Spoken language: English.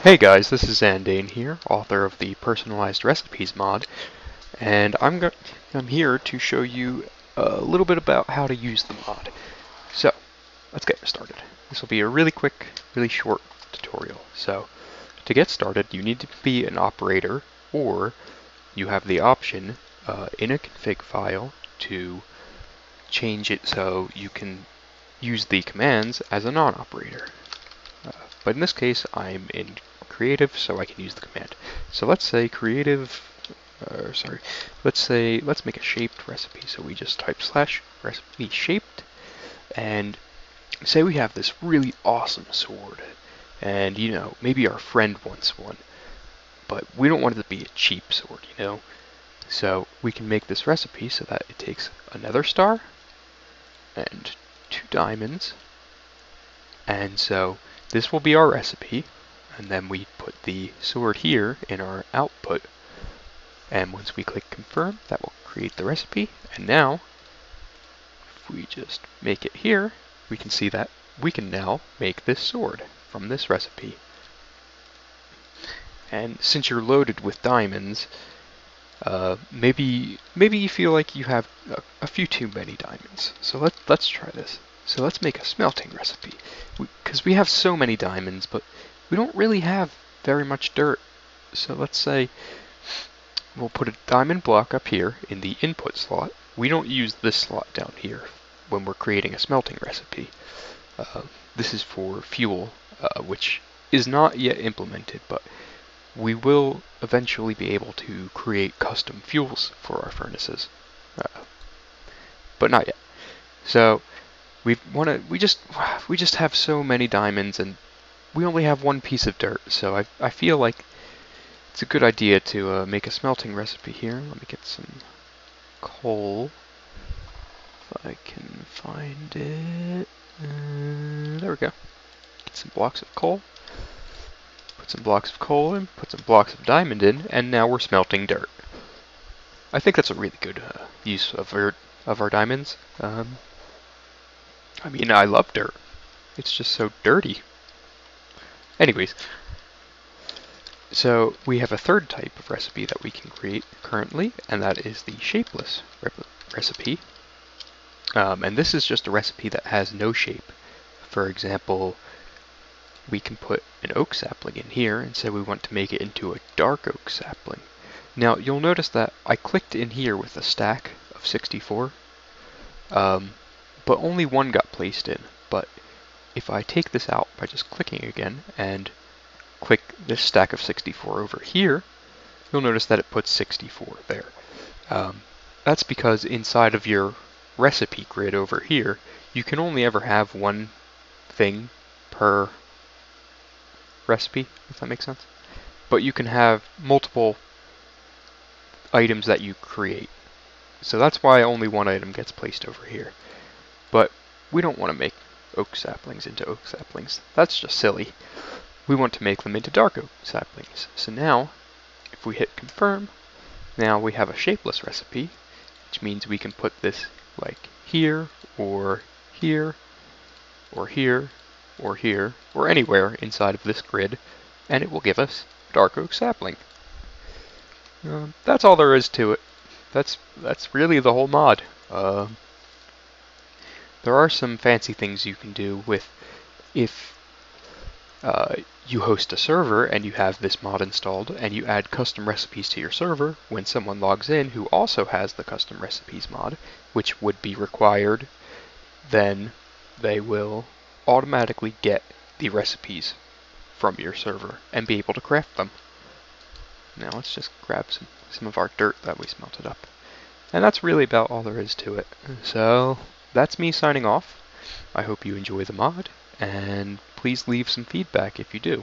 Hey guys, this is Zandane here, author of the Personalized Recipes mod, and I'm here to show you a little bit about how to use the mod. So, let's get started. This will be a really quick, really short tutorial. So, to get started, you need to be an operator, or you have the option in a config file to change it so you can use the commands as a non-operator. But in this case, I'm in creative, so I can use the command. So let's say let's make a shaped recipe. So we just type /recipe shaped, and say we have this really awesome sword, and maybe our friend wants one, but we don't want it to be a cheap sword. So we can make this recipe so that it takes another star and 2 diamonds, and so this will be our recipe, and then we put the sword here in our output, and once we click confirm, that will create the recipe. And now, if we just make it here, we can see that we can now make this sword from this recipe. And since you're loaded with diamonds, maybe you feel like you have a few too many diamonds. So let's try this. So let's make a smelting recipe, because we have so many diamonds, but we don't really have very much dirt. So let's say we'll put a diamond block up here in the input slot. We don't use this slot down here when we're creating a smelting recipe. This is for fuel, which is not yet implemented, but we will eventually be able to create custom fuels for our furnaces, but not yet. So we just have so many diamonds, and we only have one piece of dirt. So I feel like it's a good idea to make a smelting recipe here. Let me get some coal, if I can find it. There we go. Get some blocks of coal. Put some blocks of coal in, put some blocks of diamond in, and now we're smelting dirt. I think that's a really good use of our diamonds. I mean, I love dirt. It's just so dirty. Anyways, so we have a third type of recipe that we can create currently, and that is the shapeless recipe. And this is just a recipe that has no shape. For example, we can put an oak sapling in here and say we want to make it into a dark oak sapling. Now, you'll notice that I clicked in here with a stack of 64, but only one got placed in. But if I take this out by just clicking again and click this stack of 64 over here, you'll notice that it puts 64 there. That's because inside of your recipe grid over here, you can only ever have one thing per recipe, if that makes sense. But you can have multiple items that you create. So that's why only one item gets placed over here. But we don't want to make oak saplings into oak saplings. That's just silly. We want to make them into dark oak saplings. So now, if we hit confirm, now we have a shapeless recipe, which means we can put this like here, or here, or here, or here, or anywhere inside of this grid, and it will give us dark oak sapling. That's all there is to it. That's really the whole mod. There are some fancy things you can do with if you host a server and you have this mod installed and you add custom recipes to your server. When someone logs in who also has the custom recipes mod, which would be required, then they will automatically get the recipes from your server and be able to craft them. Now let's just grab some of our dirt that we smelted up. And that's really about all there is to it. So that's me signing off. I hope you enjoy the mod, and please leave some feedback if you do.